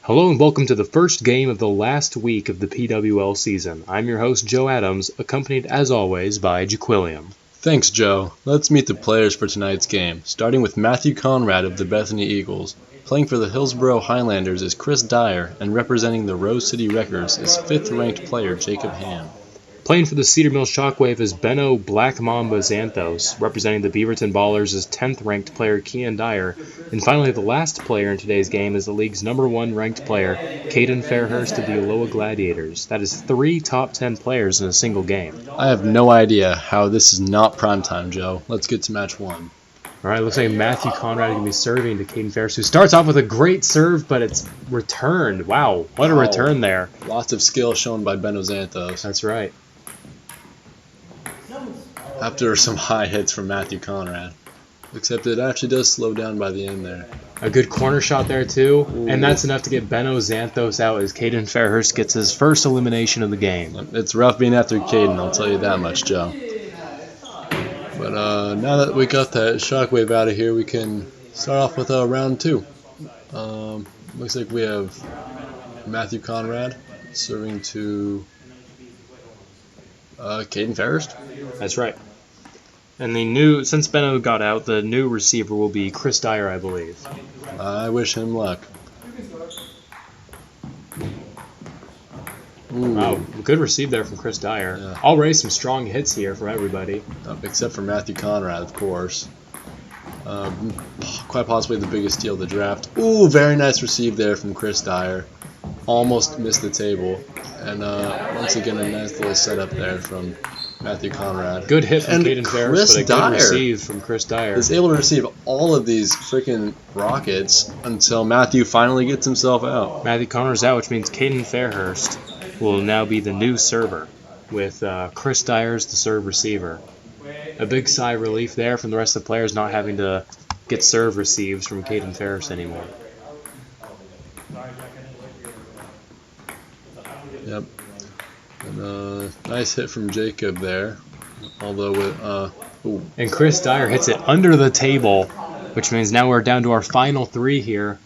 Hello and welcome to the first game of the last week of the PWL season. I'm your host, Joe Adams, accompanied as always by Jaquilliam. Thanks, Joe. Let's meet the players for tonight's game, starting with Matthew Conrad of the Bethany Eagles. Playing for the Hillsborough Highlanders is Chris Dyer, and representing the Rose City Wreckers is 5th-ranked player Jacob Ham. Playing for the Cedar Mill Shockwave is Benno Black Mamba Xanthos. Representing the Beaverton Ballers is 10th-ranked player Kian Dyer. And finally, the last player in today's game is the league's number 1 ranked player, Caden Fairhurst of the Aloha Gladiators. That is 3 top 10 players in a single game. I have no idea how this is not primetime, Joe. Let's get to match 1. All right, looks like Matthew Conrad is going to be serving to Caden Fairhurst, who starts off with a great serve, but it's returned. Wow, what a return there. Lots of skill shown by Benno Xanthos. That's right. After some high hits from Matthew Conrad. Except it actually does slow down by the end there. A good corner shot there, too. Ooh. And that's enough to get Benno Xanthos out as Caden Fairhurst gets his first elimination of the game. It's rough being after Caden, I'll tell you that much, Joe. But now that we got that shockwave out of here, we can start off with round 2. Looks like we have Matthew Conrad serving to Caden Fairhurst. That's right. And since Benno got out, the new receiver will be Chris Dyer, I believe. I wish him luck. Ooh. Wow, good receive there from Chris Dyer. Yeah. Already some strong hits here from everybody. Except for Matthew Conrad, of course. Quite possibly the biggest steal of the draft. Ooh, very nice receive there from Chris Dyer. Almost missed the table. And once again, a nice little setup there from Matthew Conrad. Good hit from Caden Fairhurst, but a good receive from Chris Dyer. Is able to receive all of these freaking rockets until Matthew finally gets himself out. Matthew Conrad's out, which means Caden Fairhurst will now be the new server, with Chris Dyer as the serve receiver. A big sigh of relief there from the rest of the players not having to get serve receives from Caden Fairhurst anymore. Yep. And nice hit from Jacob there. Although with And Chris Dyer hits it under the table, which means now we're down to our final 3 here,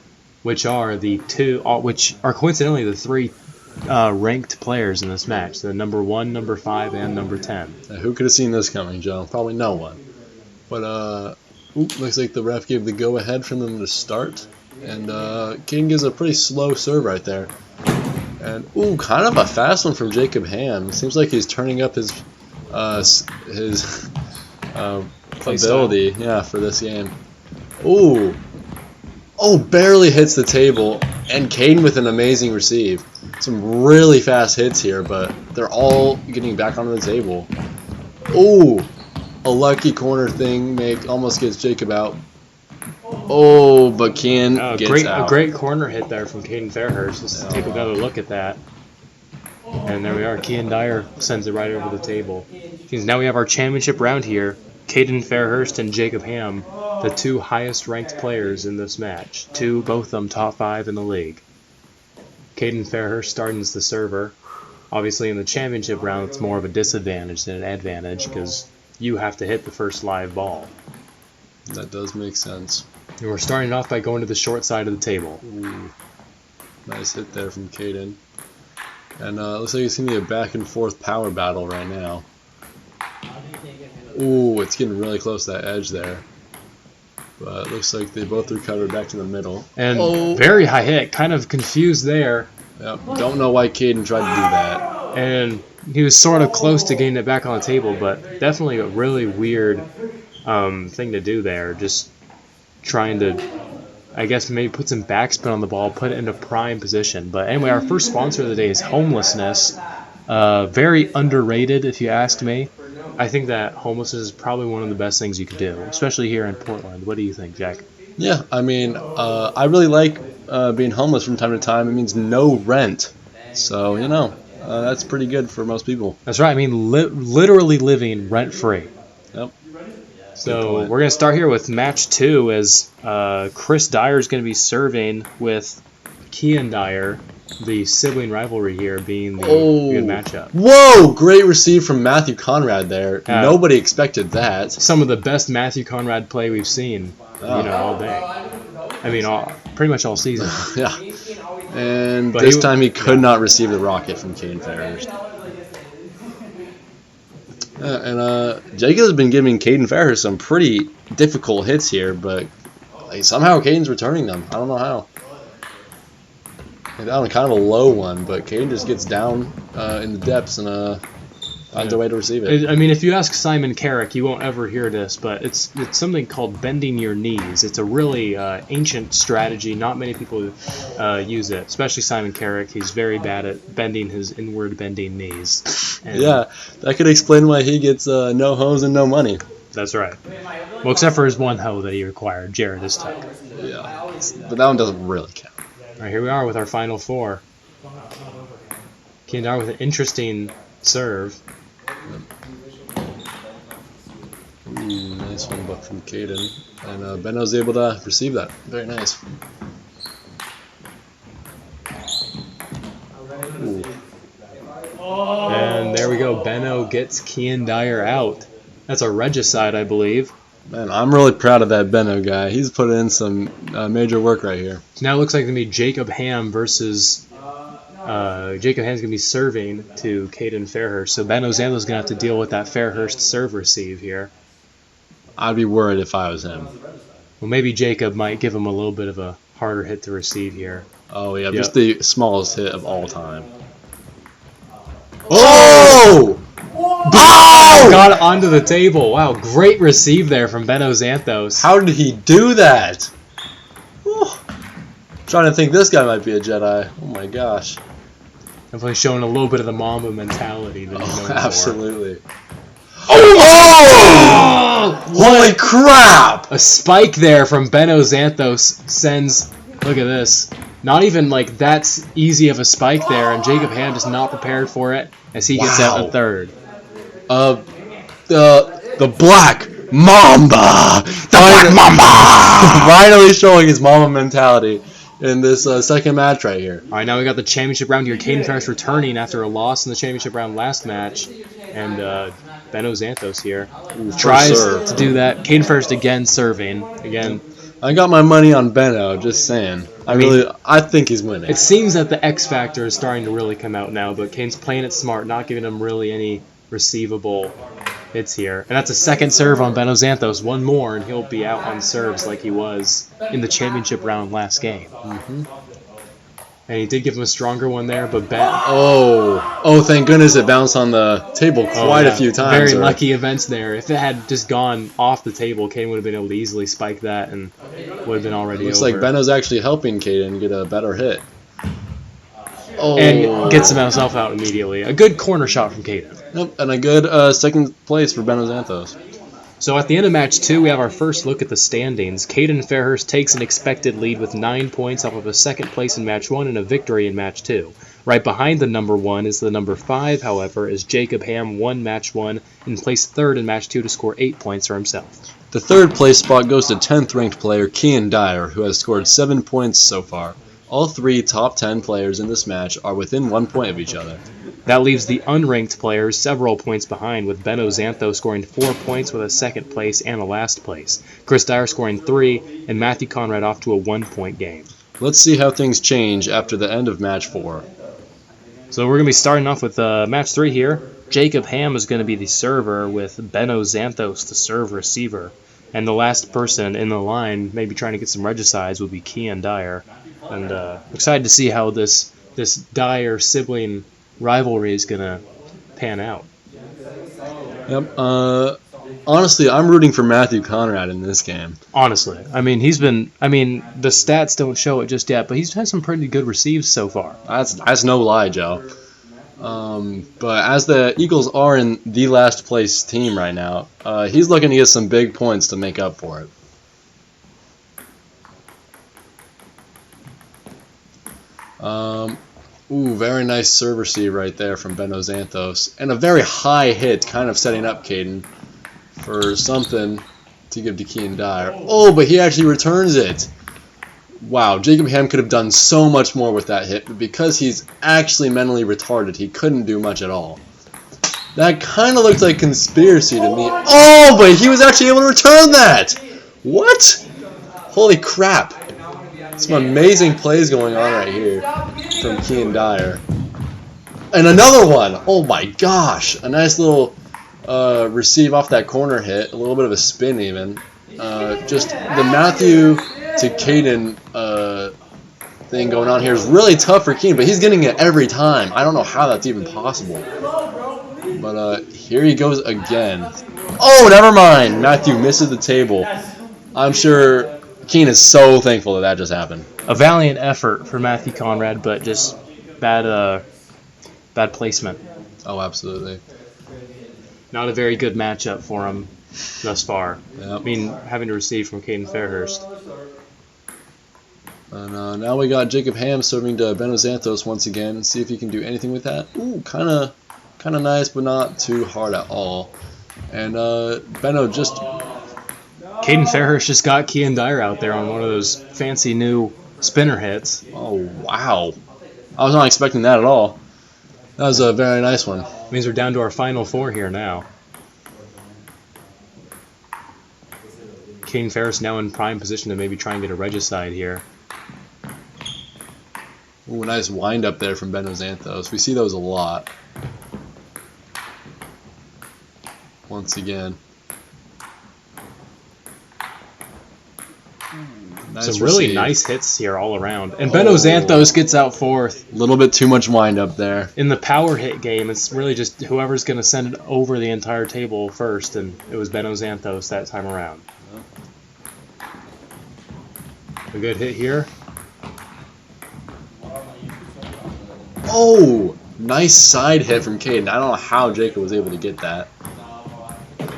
which are coincidentally the 3 ranked players in this match: the number 1, number 5, and number 10. Who could have seen this coming, Joe? Probably no one. But looks like the ref gave the go-ahead for them to start, and King gives a pretty slow serve right there. And kind of a fast one from Jacob Ham. Seems like he's turning up his ability, for this game. Barely hits the table, and Caden with an amazing receive. Some really fast hits here, but they're all getting back onto the table. A lucky corner thing almost gets Jacob out. But Kian gets out. A great corner hit there from Caden Fairhurst. Let's take another look at that. And there we are. Kian Dyer sends it right over the table. Now we have our championship round here. Caden Fairhurst and Jacob Ham, the 2 highest ranked players in this match. Both of them top 5 in the league. Caden Fairhurst starting as the server. Obviously in the championship round it's more of a disadvantage than an advantage because you have to hit the first live ball. That does make sense. And we're starting off by going to the short side of the table. Nice hit there from Caden. And looks like it's going to be a back and forth power battle right now. It's getting really close to that edge there. But it looks like they both recovered back to the middle. And very high hit, kind of confused there. Yep. Don't know why Caden tried to do that. And he was sort of close to getting it back on the table, but definitely a really weird thing to do there. Just trying to, I guess, maybe put some backspin on the ball, put it into prime position. But anyway, our first sponsor of the day is Homelessness. Very underrated, if you ask me. I think that homelessness is probably one of the best things you can do, especially here in Portland. What do you think, Jack? Yeah, I mean, I really like being homeless from time to time. It means no rent. So, that's pretty good for most people. That's right. I mean, literally living rent-free. Yep. So we're going to start here with match 2 as Chris Dyer is going to be serving with Kian Dyer, the sibling rivalry here being the good matchup. Whoa! Great receive from Matthew Conrad there. Nobody expected that. Some of the best Matthew Conrad play we've seen, all day. I mean, pretty much all season. Yeah. And But this time he could not receive the rocket from Caden Fairhurst. Jacob has been giving Caden Fairhurst some pretty difficult hits here, but somehow Caden's returning them. I don't know how. On kind of a low one, but Caden just gets down in the depths and finds a way to receive it. I mean, if you ask Simon Carrick, you won't ever hear this, but it's something called bending your knees. It's a really ancient strategy. Not many people use it, especially Simon Carrick. He's very bad at bending his inward bending knees. And yeah, that could explain why he gets no hoes and no money. That's right. Well, except for his one hoe that he required, Jared is took. Yeah, but that one doesn't really count. All right, here we are with our final four. Kendar with an interesting serve. Ooh, nice one buck from Caden. And Benno's able to receive that. Very nice. Ooh. And there we go. Benno gets Kean Dyer out. That's a regicide, I believe. Man, I'm really proud of that Benno guy. He's put in some major work right here. So now it looks like it's going to be Jacob Ham versus... Jacob Ham's going to be serving to Caden Fairhurst. So Ben Ozanto's going to have to deal with that Fairhurst serve receive here. I'd be worried if I was him. Well, maybe Jacob might give him a little bit of a harder hit to receive here. Oh, yeah, Yep. just the smallest hit of all time. Oh! Oh! Got it onto the table. Wow, great receive there from Ben Ozantos. How did he do that? Whew. Trying to think this guy might be a Jedi. Oh my gosh. Definitely showing a little bit of the Mamba mentality that he's known for. Absolutely. Oh! Holy crap! A spike there from Ben Ozantos sends, look at this, not even like that's easy of a spike there, and Jacob Ham just not prepared for it as he gets out in third. The Black Mamba! The Black Mamba! Finally showing his Mamba mentality in this second match right here. All right, now we got the championship round here. Caden Fairhurst returning after a loss in the championship round last match, and Ben Ozantos here tries to do that. Caden Fairhurst again serving again. I got my money on Benno, just saying. I think he's winning. It seems that the X factor is starting to really come out now, but Caden's playing it smart, not giving him really any receivable hits here. And that's a second serve on Ben Ozantos. One more, and he'll be out on serves like he was in the championship round last game. Mm-hmm. And he did give him a stronger one there, but Ben... Oh, thank goodness it bounced on the table quite a few times. Very lucky events there. If it had just gone off the table, Caden would have been able to easily spike that and would have been already Looks over. like Benno's actually helping Caden get a better hit. And gets himself out immediately. A good corner shot from Caden. Yep, and a good second place for Ben Ozantos. So at the end of match 2, we have our first look at the standings. Caden Fairhurst takes an expected lead with 9 points off of a second place in match 1 and a victory in match 2. Right behind the number 1 is the number 5, however, as Jacob Ham won match 1 and placed third in match 2 to score 8 points for himself. The third place spot goes to 10th ranked player Kean Dyer, who has scored 7 points so far. All 3 top 10 players in this match are within 1 point of each other. That leaves the unranked players several points behind, with Ben Ozanto scoring 4 points with a second place and a last place. Chris Dyer scoring 3, and Matthew Conrad off to a 1-point game. Let's see how things change after the end of match 4. So we're going to be starting off with match 3 here. Jacob Ham is going to be the server with Ben Ozantos the serve receiver. And the last person in the line, maybe trying to get some regicides, will be Kean Dyer. And excited to see how this Dyer sibling rivalry is going to pan out. Yep. Honestly, I'm rooting for Matthew Conrad in this game. Honestly. I mean, the stats don't show it just yet, but he's had some pretty good receives so far. That's no lie, Joe. But as the Eagles are in the last place team right now, he's looking to get some big points to make up for it. Very nice serve receive right there from Ben Ozantos. And a very high hit, kind of setting up Caden for something to give to Kean Dyer. Oh, but he actually returns it. Wow, Jacob Ham could have done so much more with that hit, but because he's actually mentally retarded, he couldn't do much at all. That kind of looked like conspiracy to me. Oh, but he was actually able to return that! What? Holy crap. Some amazing plays going on right here from Kean Dyer. And another one! Oh my gosh! A nice little receive off that corner hit. A little bit of a spin even. Just the Matthew to Caden thing going on here is really tough for Kean, but he's getting it every time. I don't know how that's even possible. But here he goes again. Oh, never mind! Matthew misses the table. I'm sure Kean is so thankful that just happened. A valiant effort for Matthew Conrad, but just bad placement. Oh, absolutely. Not a very good matchup for him thus far. Yep. I mean, having to receive from Caden Fairhurst. And now we got Jacob Ham serving to Beno Xanthos once again. See if he can do anything with that. Ooh, kind of nice, but not too hard at all. And Beno just... Caden Fairhurst just got Kean Dyer out there on one of those fancy new spinner hits. Oh, wow. I was not expecting that at all. That was a very nice one. Means we're down to our final four here now. Caden Fairhurst now in prime position to maybe try and get a regicide here. Ooh, nice wind up there from Beno Xanthos. We see those a lot. Once again. Nice Some really receive. nice hits here all around. And Beno Xanthos gets out fourth. A little bit too much wind up there. In the power hit game, it's really just whoever's going to send it over the entire table first, and it was Beno Xanthos that time around. A good hit here. Oh, nice side hit from Caden. I don't know how Jacob was able to get that,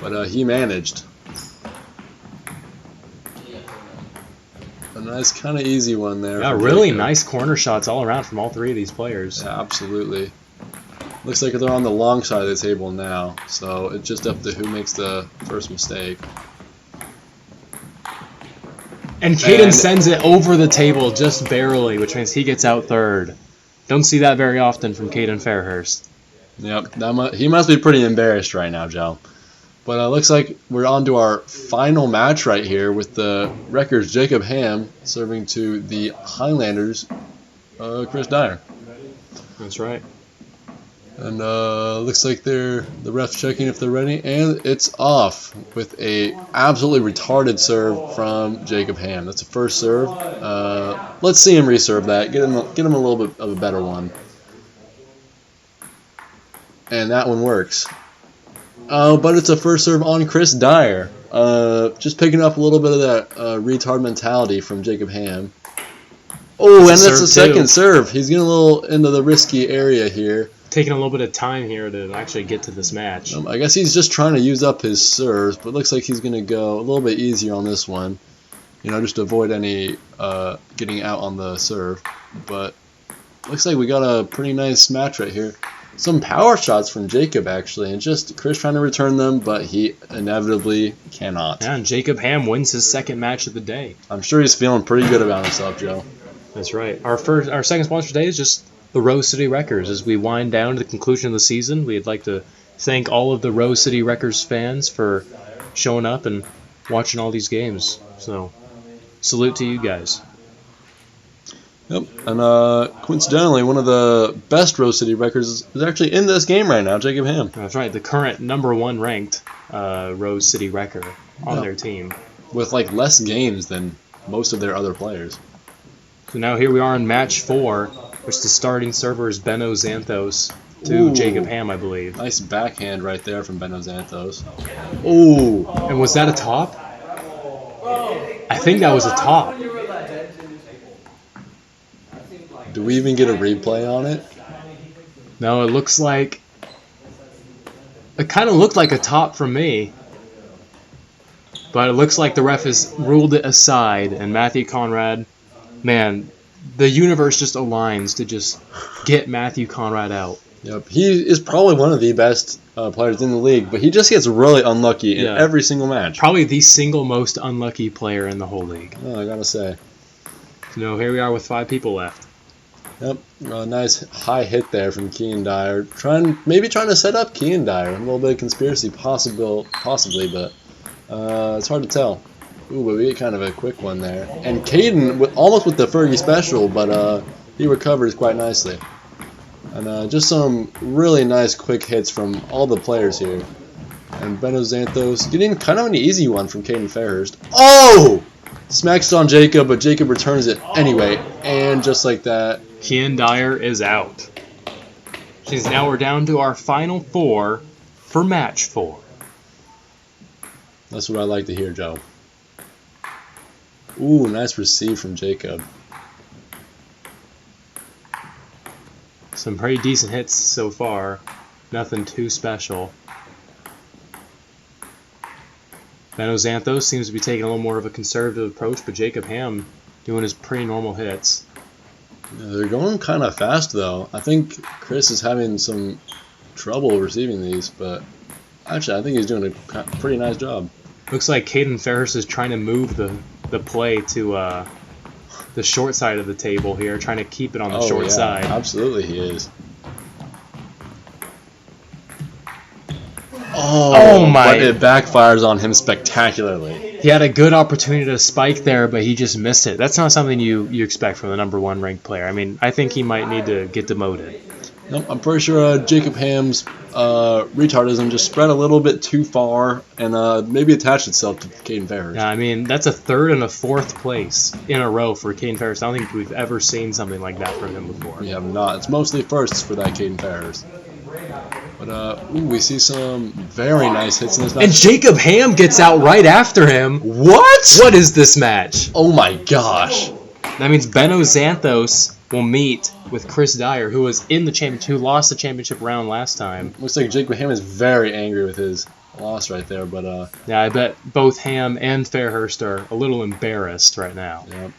but he managed. A nice kind of easy one there. Yeah, really Jacob. Nice corner shots all around from all three of these players. Yeah, absolutely. Looks like they're on the long side of the table now, so it's just up to who makes the first mistake. And Caden sends it over the table just barely, which means he gets out third. Don't see that very often from Caden Fairhurst. Yep, he must be pretty embarrassed right now, Joe. But it looks like we're on to our final match right here with the Wreckers' Jacob Ham serving to the Highlanders' Chris Dyer. That's right. And looks like the ref's checking if they're ready, and it's off with a absolutely retarded serve from Jacob Ham. That's a first serve. Let's see him reserve that. Get him a little bit of a better one. And that one works. But it's a first serve on Chris Dyer. Just picking up a little bit of that retard mentality from Jacob Ham. Oh, and that's the second serve. He's getting a little into the risky area here. Taking a little bit of time here to actually get to this match. I guess he's just trying to use up his serves, but looks like he's going to go a little bit easier on this one. Just to avoid any getting out on the serve. But looks like we got a pretty nice match right here. Some power shots from Jacob, actually, and just Chris trying to return them, but he inevitably cannot. Yeah, and Jacob Ham wins his second match of the day. I'm sure he's feeling pretty good about himself, Joe. That's right. Our second sponsor today is just the Rose City Wreckers. As we wind down to the conclusion of the season, we'd like to thank all of the Rose City Wreckers fans for showing up and watching all these games. So, salute to you guys. Yep, and coincidentally, one of the best Rose City Wreckers is actually in this game right now, Jacob Ham. That's right, the current #1 ranked Rose City Wrecker on their team. With less games than most of their other players. So now here we are in match 4, which the starting server is Beno Xanthos to Jacob Ham, I believe. Nice backhand right there from Beno Xanthos. Ooh. And was that a top? I think that was a top. Do we even get a replay on it? No, it looks like... It kind of looked like a top from me. But it looks like the ref has ruled it aside, and Matthew Conrad... Man, the universe just aligns to just get Matthew Conrad out. Yep, he is probably one of the best players in the league, but he just gets really unlucky in every single match. Probably the single most unlucky player in the whole league. Oh, I gotta say. So here we are with 5 people left. Yep, a nice high hit there from Kean Dyer. Maybe trying to set up Kean Dyer. A little bit of conspiracy possibly, but it's hard to tell. Ooh, but we get kind of a quick one there. And Caden, almost with the Fergie special, but he recovers quite nicely. And just some really nice quick hits from all the players here. And Benno Xanthos getting kind of an easy one from Caden Fairhurst. Oh! Smacks it on Jacob, but Jacob returns it anyway. And just like that, Kian Dyer is out. Since now we're down to our final 4 for match 4. That's what I like to hear, Joe. Ooh, nice receive from Jacob. Some pretty decent hits so far. Nothing too special. Benno Xanthos seems to be taking a little more of a conservative approach, but Jacob Ham doing his pretty normal hits. Yeah, they're going kind of fast, though. I think Chris is having some trouble receiving these, but actually I think he's doing a pretty nice job. Looks like Caden Fairhurst is trying to move the play to the short side of the table here, trying to keep it on the short side. Absolutely he is. Oh my! But it backfires on him spectacularly. He had a good opportunity to spike there, but he just missed it. That's not something you expect from the #1 ranked player. I mean, I think he might need to get demoted. Nope, I'm pretty sure Jacob Ham's retardism just spread a little bit too far and maybe attached itself to Caden Fairhurst. Yeah, I mean, that's a 3rd and a 4th place in a row for Caden Fairhurst. I don't think we've ever seen something like that from him before. We have not. It's mostly firsts for that Caden Fairhurst. But ooh, we see some very nice hits in this match. And Jacob Ham gets out right after him. What? What is this match? Oh my gosh. That means Benno Xanthos will meet with Chris Dyer, who was in the championship, who lost the championship round last time. Looks like Jacob Ham is very angry with his loss right there, but yeah, I bet both Ham and Fairhurst are a little embarrassed right now. Yeah.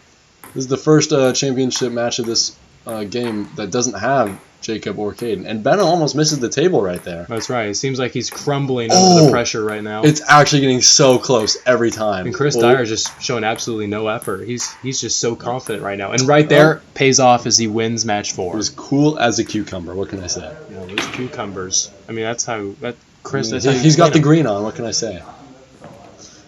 This is the first championship match of this game that doesn't have Jacob or Caden. And Benno almost misses the table right there. That's right. It seems like he's crumbling under the pressure right now. It's actually getting so close every time. And Chris Dyer is just showing absolutely no effort. He's just so confident right now. And right there pays off as he wins match 4. As cool as a cucumber. What can I say? You know, those cucumbers. I mean, that's how Chris. I mean, that's how he's got the green on. What can I say?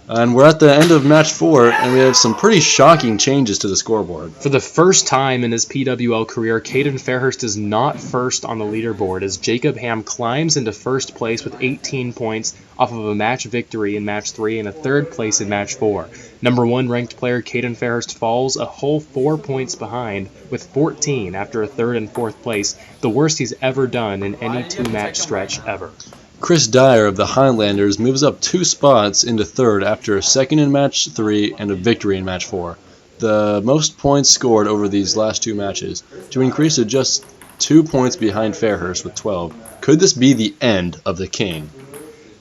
And we're at the end of match 4, and we have some pretty shocking changes to the scoreboard. For the first time in his PWL career, Caden Fairhurst is not first on the leaderboard as Jacob Ham climbs into first place with 18 points off of a match victory in match 3 and a 3rd place in match 4. #1 ranked player Caden Fairhurst falls a whole 4 points behind with 14 after a 3rd and 4th place, the worst he's ever done in any 2-match stretch ever. Chris Dyer of the Highlanders moves up 2 spots into 3rd after a 2nd in match 3 and a victory in match 4. The most points scored over these last 2 matches, to increase to just 2 points behind Fairhurst with 12. Could this be the end of the king?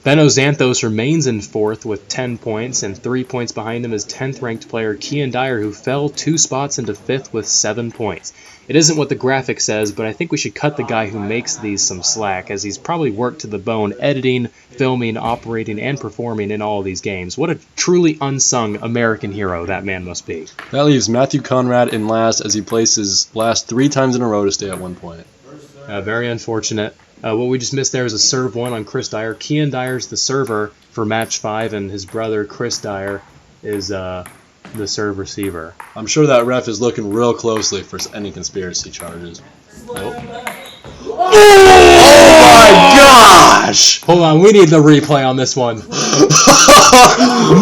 Benno Xanthos remains in 4th with 10 points, and 3 points behind him is 10th ranked player Kian Dyer, who fell 2 spots into 5th with 7 points. It isn't what the graphic says, but I think we should cut the guy who makes these some slack, as he's probably worked to the bone editing, filming, operating, and performing in all of these games. What a truly unsung American hero that man must be. That leaves Matthew Conrad in last as he places last 3 times in a row to stay at 1 point. Very unfortunate. What we just missed there is a serve 1 on Chris Dyer. Kian Dyer's the server for match 5, and his brother Chris Dyer is the serve receiver. I'm sure that ref is looking real closely for any conspiracy charges. Nope. Oh my gosh! Hold on, we need the replay on this one.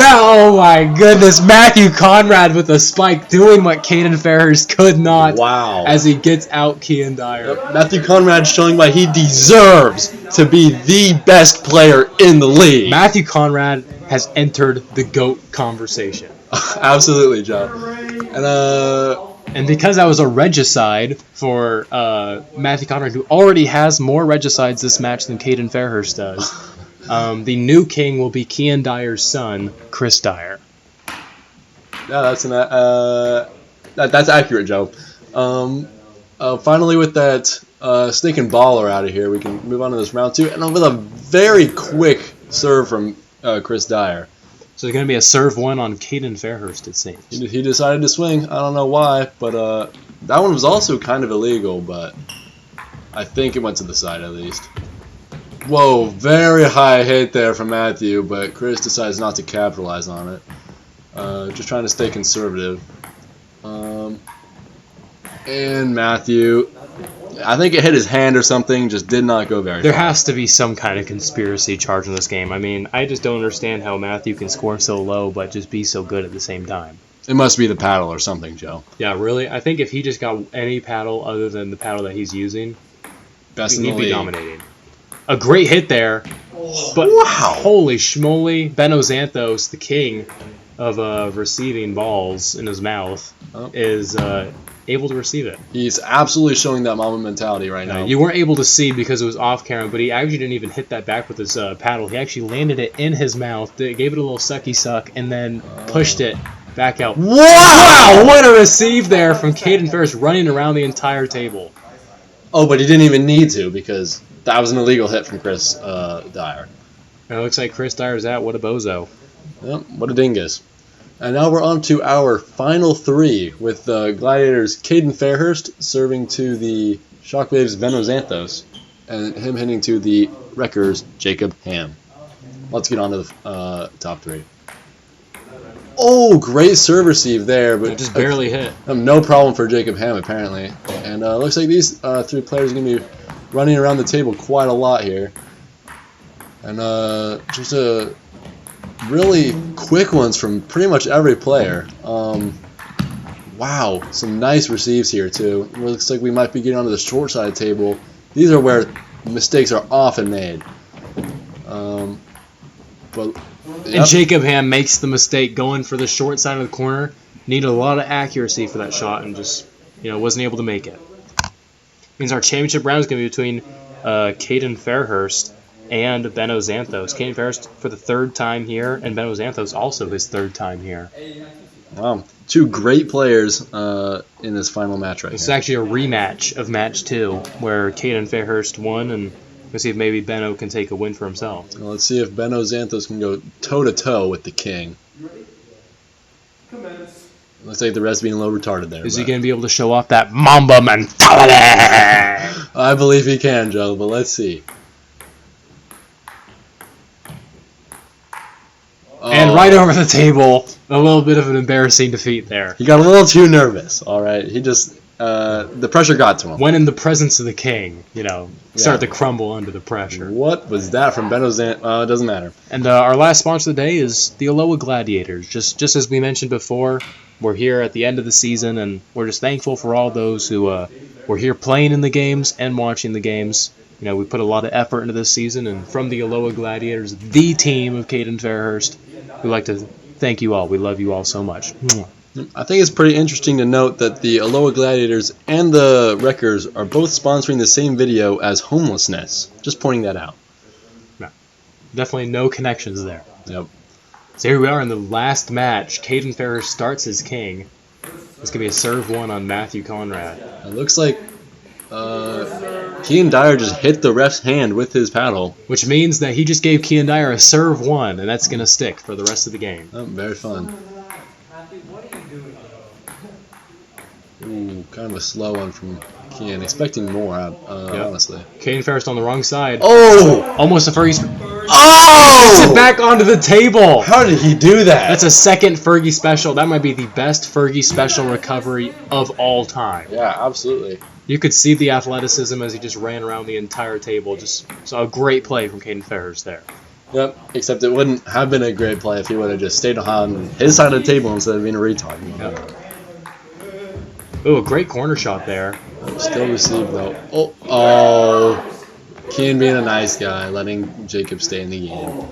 Oh my goodness, Matthew Conrad with a spike doing what Caden Fairhurst could not. Wow. As he gets out Kian Dyer. Yep. Matthew Conrad showing why he deserves to be the best player in the league. Matthew Conrad has entered the GOAT conversation. Absolutely, John. And because that was a regicide for Matthew Conrad, who already has more regicides this match than Caden Fairhurst does, the new king will be Kian Dyer's son, Chris Dyer. Yeah, that's accurate, Joe. Finally, with that stinking baller out of here, we can move on to this round 2, and with a very quick serve from Chris Dyer. So there's going to be a serve 1 on Caden Fairhurst, it seems. He decided to swing. I don't know why, but that one was also kind of illegal, but I think it went to the side at least. Whoa, very high hit there from Matthew, but Chris decides not to capitalize on it. Just trying to stay conservative. And Matthew, I think it hit his hand or something, just did not go very There far. has to be some kind of conspiracy charge in this game. I mean, I just don't understand how Matthew can score so low but just be so good at the same time. It must be the paddle or something, Joe. Yeah, really? I think if he just got any paddle other than the paddle that he's using, Best in the he'd be league. dominating. A great hit there, but Wow. holy schmoly, Benno Xanthos, the king of receiving balls in his mouth, is able to receive it. He's absolutely showing that Mamba mentality right now. You weren't able to see because it was off camera, but he actually didn't even hit that back with his paddle. He actually landed it in his mouth, gave it a little sucky suck, and then pushed it back out. Wow! What a receive there from Caden Ferris running around the entire table. Oh, but he didn't even need to because that was an illegal hit from Chris Dyer. And it looks like Chris Dyer's out. What a bozo. Yep, what a dingus. And now we're on to our final three with Gladiators Caden Fairhurst serving to the Shockwaves Benno Xanthos and him hitting to the Wreckers Jacob Ham. Let's get on to the top three. Oh, great serve receive there, but It just barely hit. no problem for Jacob Ham apparently. And looks like these three players are going to be running around the table quite a lot here. And just a really quick ones from pretty much every player. Wow, some nice receives here too. It looks like we might be getting onto the short side of the table. These are where mistakes are often made. But And Jacob Ham makes the mistake going for the short side of the corner. Needed a lot of accuracy for that shot and just wasn't able to make it. Means our championship round is going to be between Caden Fairhurst and Benno Xanthos. Caden Fairhurst for the third time here, and Benno Xanthos also his third time here. Wow, two great players in this final match right This is here. actually a rematch of match 2, where Caden Fairhurst won, and we'll see if maybe Benno can take a win for himself. Well, let's see if Benno Xanthos can go toe-to-toe with the king. Looks like the rest being a little retarded there. Is he but going to be able to show off that Mamba mentality? I believe he can, Joe, but let's see. And right over the table, a little bit of an embarrassing defeat there. He got a little too nervous, all right? He just, the pressure got to him. When in the presence of the king, start Yeah. to crumble under the pressure. What was that from Benno Xanthos? It doesn't matter. And our last sponsor of the day is the Aloha Gladiators. Just as we mentioned before, we're here at the end of the season, and we're just thankful for all those who were here playing in the games and watching the games. We put a lot of effort into this season, and from the Aloha Gladiators, the team of Caden Fairhurst, we'd like to thank you all. We love you all so much. I think it's pretty interesting to note that the Aloha Gladiators and the Wreckers are both sponsoring the same video as homelessness. Just pointing that out. Definitely no connections there. Yep. So here we are in the last match. Caden Fairhurst starts as king. It's going to be a serve one on Matthew Conrad. It looks like Kean Dyer just hit the ref's hand with his paddle. Which means that he just gave Kean Dyer a serve one, and that's going to stick for the rest of the game. Oh, very fun. Ooh, kind of a slow one from Kean. Expecting more, honestly. Caden Fairhurst on the wrong side. Oh! Almost a Fergie. Oh! Gets it back onto the table. How did he do that? That's a second Fergie special. That might be the best Fergie special recovery of all time. Yeah, absolutely. You could see the athleticism as he just ran around the entire table. Just saw a great play from Caden Fairhurst there. Yep, except it wouldn't have been a great play if he would have just stayed on his side of the table instead of being a retard. Yep. Ooh, a great corner shot there. Still received though. Oh, Kean being a nice guy, letting Jacob stay in the game.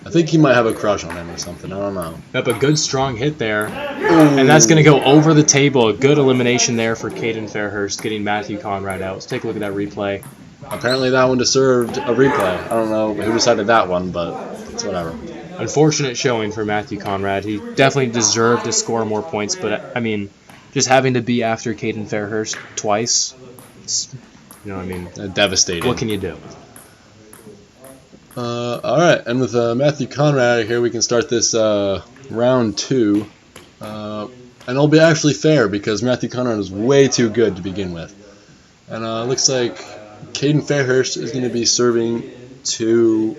I think he might have a crush on him or something. I don't know. Yep, a good strong hit there. And that's going to go over the table. A good elimination there for Caden Fairhurst, getting Matthew Conrad out. Let's take a look at that replay. Apparently that one deserved a replay. I don't know who decided that one, but it's whatever. Unfortunate showing for Matthew Conrad. He definitely deserved to score more points, but I mean, just having to be after Caden Fairhurst twice, Devastating. what can you do? All right, and with Matthew Conrad here, we can start this round 2. And it'll be actually fair because Matthew Conrad is way too good to begin with. And looks like Caden Fairhurst is going to be serving to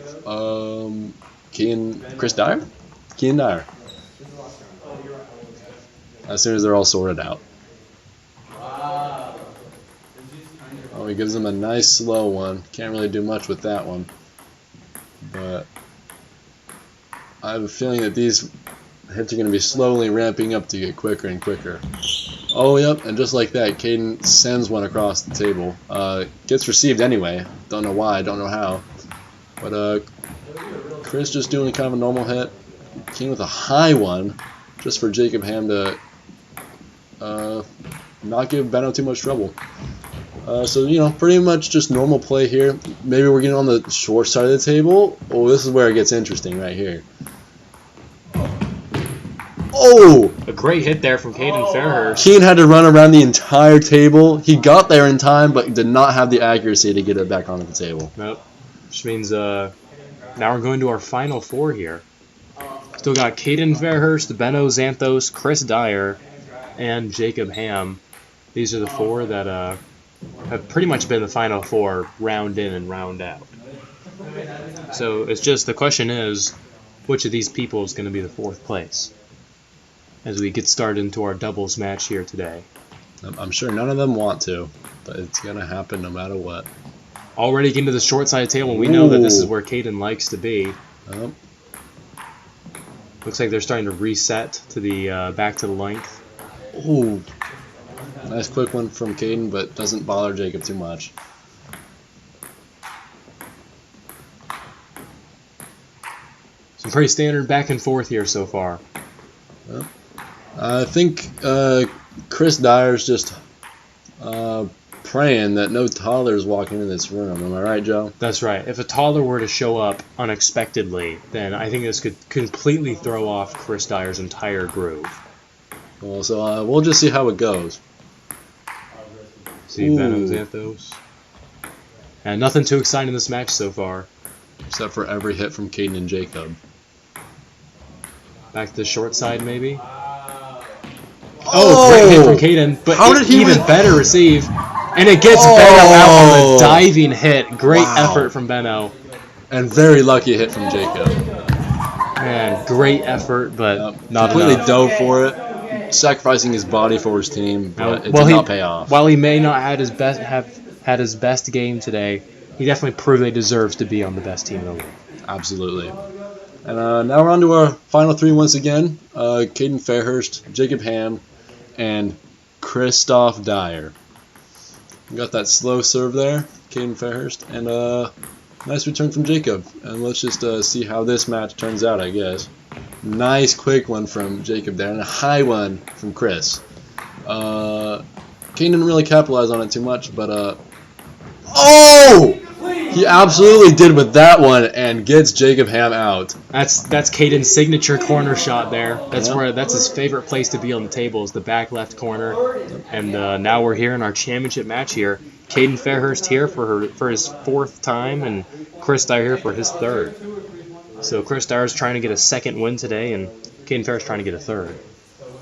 Chris Dyer? Kean Dyer. as soon as they're all sorted out. Oh, he gives him a nice slow one. Can't really do much with that one. But I have a feeling that these hits are going to be slowly ramping up to get quicker and quicker. Oh, yep, and just like that, Caden sends one across the table. Gets received anyway. Don't know why, don't know how. But Chris just doing kind of a normal hit. Came with a high one, just for Jacob Ham to not give Benno too much trouble. So, you know, pretty much just normal play here. Maybe we're getting on the short side of the table. Oh, this is where it gets interesting right here. Oh! A great hit there from Caden Fairhurst. Keen had to run around the entire table. He got there in time, but did not have the accuracy to get it back onto the table. Nope. Which means now we're going to our final four here. Still got Caden Fairhurst, Benno Xanthos, Chris Dyer, and Jacob Ham. These are the four that have pretty much been the final four, round in and round out. So it's just, the question is, which of these people is going to be the fourth place as we get started into our doubles match here today. I'm sure none of them want to, but it's going to happen no matter what. Already getting to the short side of the table, and we know that this is where Caden likes to be. Yep. Looks like they're starting to reset to the back to the length. Ooh. Nice quick one from Caden, but doesn't bother Jacob too much. Some pretty standard back and forth here so far. Yep. I think Chris Dyer's just praying that no toddlers walk into this room. Am I right, Joe? That's right. If a toddler were to show up unexpectedly, then I think this could completely throw off Chris Dyer's entire groove. Well, so we'll just see how it goes. See Benno Xanthos. And nothing too exciting in this match so far. Except for every hit from Caden and Jacob. Back to the short side, maybe. Oh, great hit from Caden, but how did he even better receive. And it gets Benno out on the diving hit. Great effort from Benno. And very lucky hit from Jacob. Man, great effort, but not completely enough. dove for it, sacrificing his body for his team, but it did not pay off. While he may not have had his best game today, he definitely proved that he deserves to be on the best team in the league. Absolutely. And now we're on to our final three once again. Caden Fairhurst, Jacob Ham, and Christoph Dyer. We got that slow serve there, Caden Fairhurst, and nice return from Jacob. And let's just see how this match turns out, I guess. Nice quick one from Jacob there, and a high one from Chris. Caden didn't really capitalize on it too much, but oh! He absolutely did with that one and gets Jacob Ham out. That's Caden's signature corner shot there. That's his favorite place to be on the table, is the back left corner. And now we're here in our championship match here. Caden Fairhurst here for his fourth time, and Chris Dyer here for his third. So Chris Dyer's trying to get a second win today, and Caden Fairhurst trying to get a third.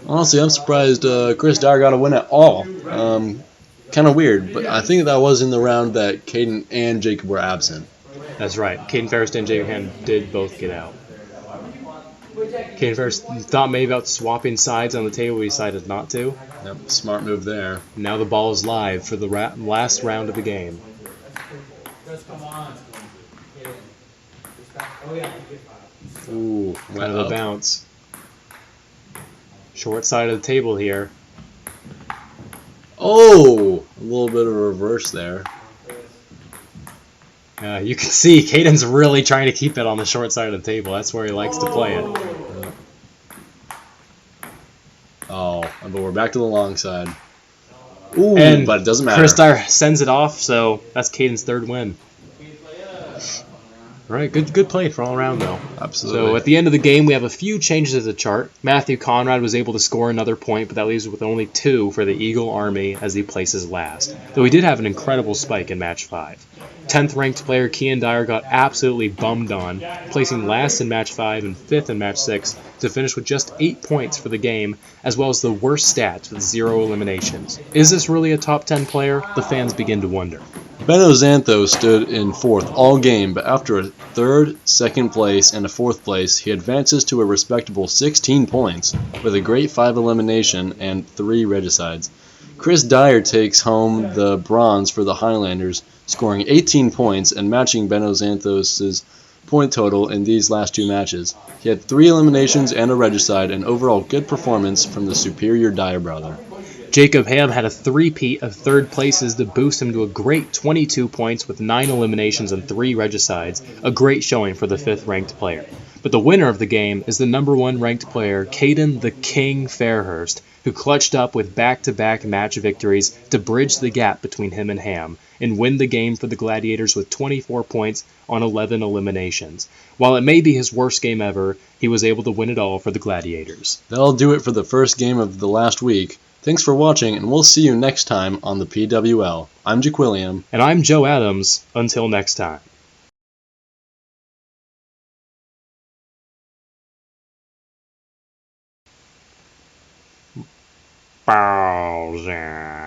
Honestly, I'm surprised Chris Dyer got a win at all. Kind of weird, but I think that was in the round that Caden and Jacob were absent. That's right. Caden Fairhurst and Jacob Ham did both get out. Caden Fairhurst thought maybe about swapping sides on the table, but decided not to. Yep, smart move there. Now the ball is live for the last round of the game. Ooh, Kind of a bounce. Short side of the table here. Oh, a little bit of a reverse there. You can see Caden's really trying to keep it on the short side of the table. That's where he likes to play it. Oh, but we're back to the long side. Ooh, but it doesn't matter. Chris Dyer sends it off, so that's Caden's third win. All right, good play for all around, though. Absolutely. So at the end of the game, we have a few changes to the chart. Matthew Conrad was able to score another point, but that leaves with only 2 for the Eagle Army as he places last. Though he did have an incredible spike in match 5. 10th ranked player Kian Dyer got absolutely bummed on, placing last in match 5 and 5th in match 6 to finish with just 8 points for the game, as well as the worst stats with 0 eliminations. Is this really a top 10 player? The fans begin to wonder. Benno Xanthos stood in 4th all game, but after a 3rd, 2nd place, and a 4th place, he advances to a respectable 16 points, with a great 5 elimination and 3 regicides. Chris Dyer takes home the bronze for the Highlanders, scoring 18 points and matching Benno Xanthos' point total in these last 2 matches. He had 3 eliminations and a regicide, an overall good performance from the superior Dyer brother. Jacob Ham had a three-peat of 3rd places to boost him to a great 22 points with 9 eliminations and 3 regicides, a great showing for the 5th ranked player. But the winner of the game is the number 1 ranked player, Caden the King Fairhurst, who clutched up with back-to-back match victories to bridge the gap between him and Ham and win the game for the Gladiators with 24 points on 11 eliminations. While it may be his worst game ever, he was able to win it all for the Gladiators. That'll do it for the first game of the last week. Thanks for watching, and we'll see you next time on the PWL. I'm Jaquilliam. And I'm Joe Adams. Until next time. Bowser.